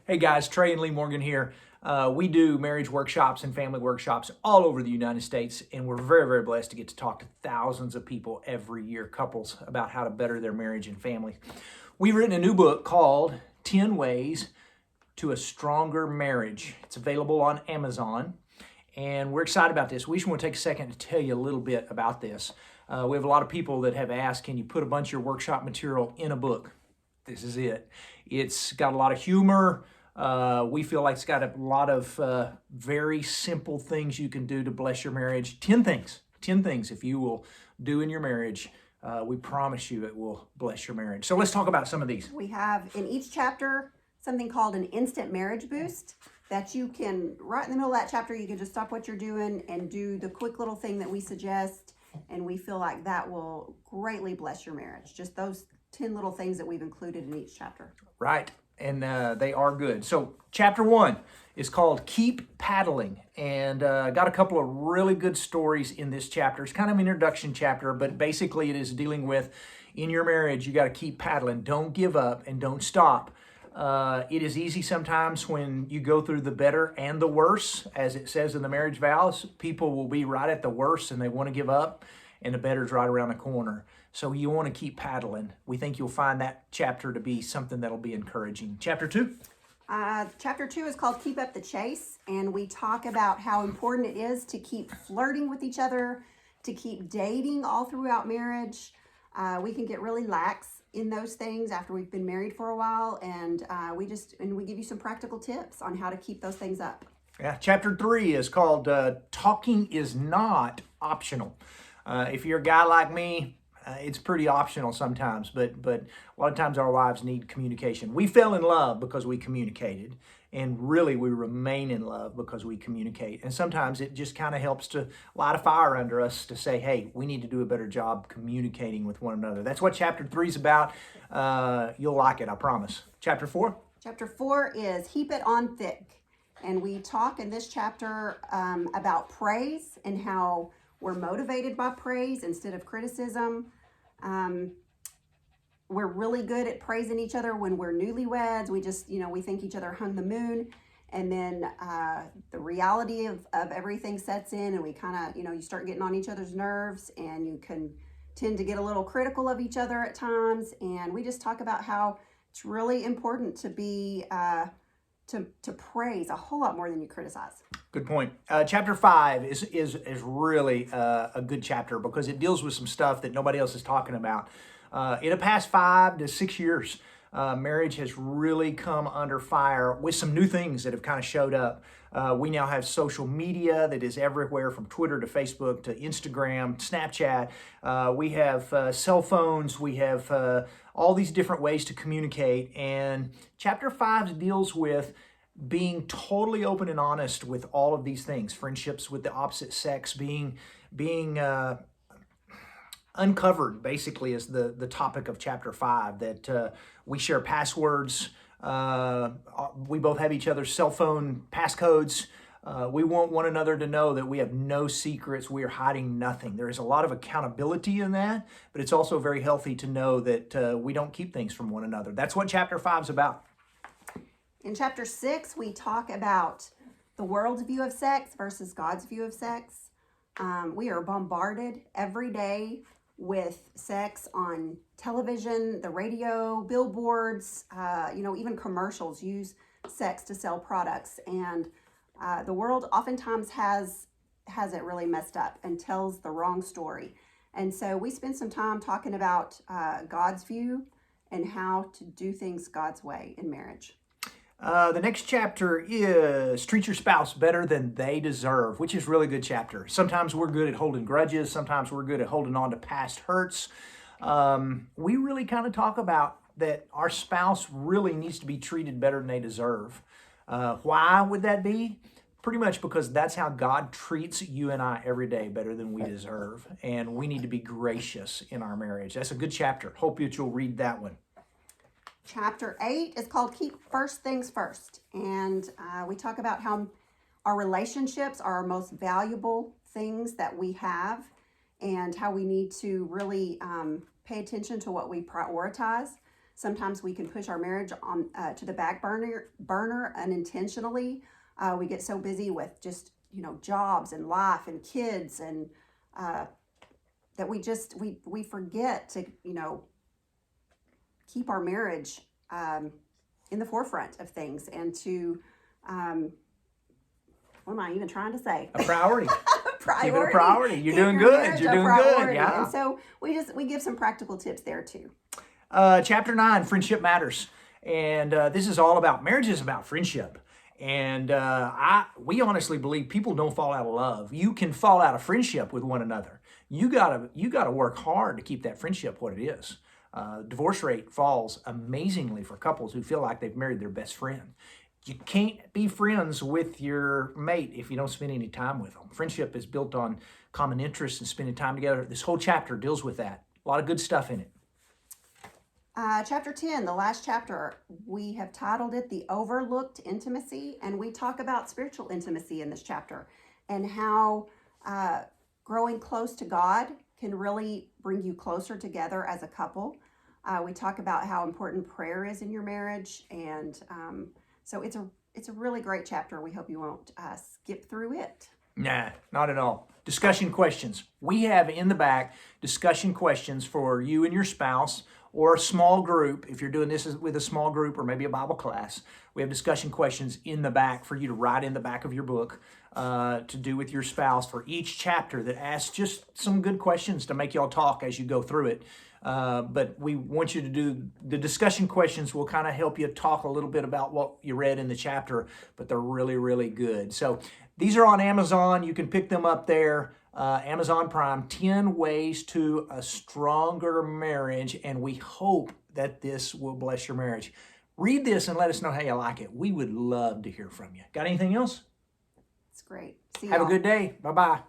Hey guys, Trey and Lee Morgan here. We do marriage workshops and family workshops all over the United States, and we're very, very blessed to get to talk to thousands of people every year, couples, about how to better their marriage and family. We've written a new book called 10 Ways to a Stronger Marriage. It's available on Amazon, and we're excited about this. We just want to take a second to tell you a little bit about this. We have a lot of people that have asked, can you put a bunch of your workshop material in a book? This is it. It's got a lot of humor. We feel like it's got a lot of very simple things you can do to bless your marriage. 10 things if you will do in your marriage. We promise you it will bless your marriage. So let's talk about some of these. We have in each chapter something called an instant marriage boost that you can, right in the middle of that chapter, you can just stop what you're doing and do the quick little thing that we suggest. And we feel like that will greatly bless your marriage. Just those 10 little things that we've included in each chapter. Right. And they are good. So chapter 1 is called Keep Paddling, and got a couple of really good stories in this chapter. It's kind of an introduction chapter, but basically it is dealing with, in your marriage, you got to keep paddling. Don't give up and don't stop. It is easy sometimes when you go through the better and the worse, as it says in the marriage vows. People will be right at the worst and they want to give up, and the better's right around the corner. So you want to keep paddling. We think you'll find that chapter to be something that'll be encouraging. Chapter 2? Chapter 2 is called Keep Up the Chase, and we talk about how important it is to keep flirting with each other, to keep dating all throughout marriage. We can get really lax in those things after we've been married for a while, and we give you some practical tips on how to keep those things up. Yeah, chapter 3 is called Talking is Not Optional. If you're a guy like me, it's pretty optional sometimes, but a lot of times our wives need communication. We fell in love because we communicated, and really we remain in love because we communicate. And sometimes it just kind of helps to light a fire under us to say, hey, we need to do a better job communicating with one another. That's what chapter 3 is about. You'll like it, I promise. Chapter 4? Chapter 4 is Heap It On Thick. And we talk in this chapter about praise and how we're motivated by praise instead of criticism. We're really good at praising each other when we're newlyweds. We just, we think each other hung the moon. And then the reality of everything sets in, and we kind of, you start getting on each other's nerves, and you can tend to get a little critical of each other at times. And we just talk about how it's really important to be to praise a whole lot more than you criticize. Good point. Chapter 5 is really a good chapter because it deals with some stuff that nobody else is talking about. In the past 5 to 6 years, marriage has really come under fire with some new things that have kind of showed up. We now have social media that is everywhere, from Twitter to Facebook to Instagram, Snapchat. We have cell phones. We have all these different ways to communicate. And chapter 5 deals with being totally open and honest with all of these things. Friendships with the opposite sex, being uncovered, basically, is the topic of chapter 5, that we share passwords. We both have each other's cell phone passcodes. We want one another to know that we have no secrets. We are hiding nothing. There is a lot of accountability in that, but it's also very healthy to know that we don't keep things from one another. That's what chapter 5 is about. In chapter 6, we talk about the world's view of sex versus God's view of sex. We are bombarded every day with sex on television, the radio, billboards, even commercials use sex to sell products. And the world oftentimes has it really messed up and tells the wrong story. And so we spend some time talking about God's view and how to do things God's way in marriage. The next chapter is Treat Your Spouse Better Than They Deserve, which is a really good chapter. Sometimes we're good at holding grudges. Sometimes we're good at holding on to past hurts. We really kind of talk about that our spouse really needs to be treated better than they deserve. Why would that be? Pretty much because that's how God treats you and I every day, better than we deserve. And we need to be gracious in our marriage. That's a good chapter. Hope that you'll read that one. Chapter 8 is called Keep First Things First. And we talk about how our relationships are our most valuable things that we have, and how we need to really pay attention to what we prioritize. sometimes we can push our marriage on to the back burner unintentionally. We get so busy with just, jobs and life and kids, and that we forget to, keep our marriage in the forefront of things, and to what am I even trying to say? A priority. Priority. Keep it a priority. You're Keep doing your good. marriage You're a doing priority. good. Yeah. And so we give some practical tips there too. Chapter 9, Friendship Matters. And this is all about, marriage is about friendship. And we honestly believe people don't fall out of love. You can fall out of friendship with one another. You gotta work hard to keep that friendship what it is. Divorce rate falls amazingly for couples who feel like they've married their best friend. You can't be friends with your mate if you don't spend any time with them. Friendship is built on common interests and spending time together. This whole chapter deals with that. A lot of good stuff in it. Chapter 10, the last chapter, we have titled it The Overlooked Intimacy, and we talk about spiritual intimacy in this chapter and how growing close to God can really bring you closer together as a couple. We talk about how important prayer is in your marriage, and so it's a really great chapter. We hope you won't skip through it. Nah, not at all. Discussion questions. We have in the back discussion questions for you and your spouse, or a small group. If you're doing this with a small group or maybe a Bible class, we have discussion questions in the back for you to write in the back of your book to do with your spouse for each chapter that asks just some good questions to make y'all talk as you go through it. But we want you to do the discussion questions will kind of help you talk a little bit about what you read in the chapter, but they're really, really good. So these are on Amazon. You can pick them up there. Amazon Prime, 10 Ways to a Stronger Marriage, and we hope that this will bless your marriage. Read this and let us know how you like it. We would love to hear from you. Got anything else? It's great. See Have y'all. a good day. Bye-bye.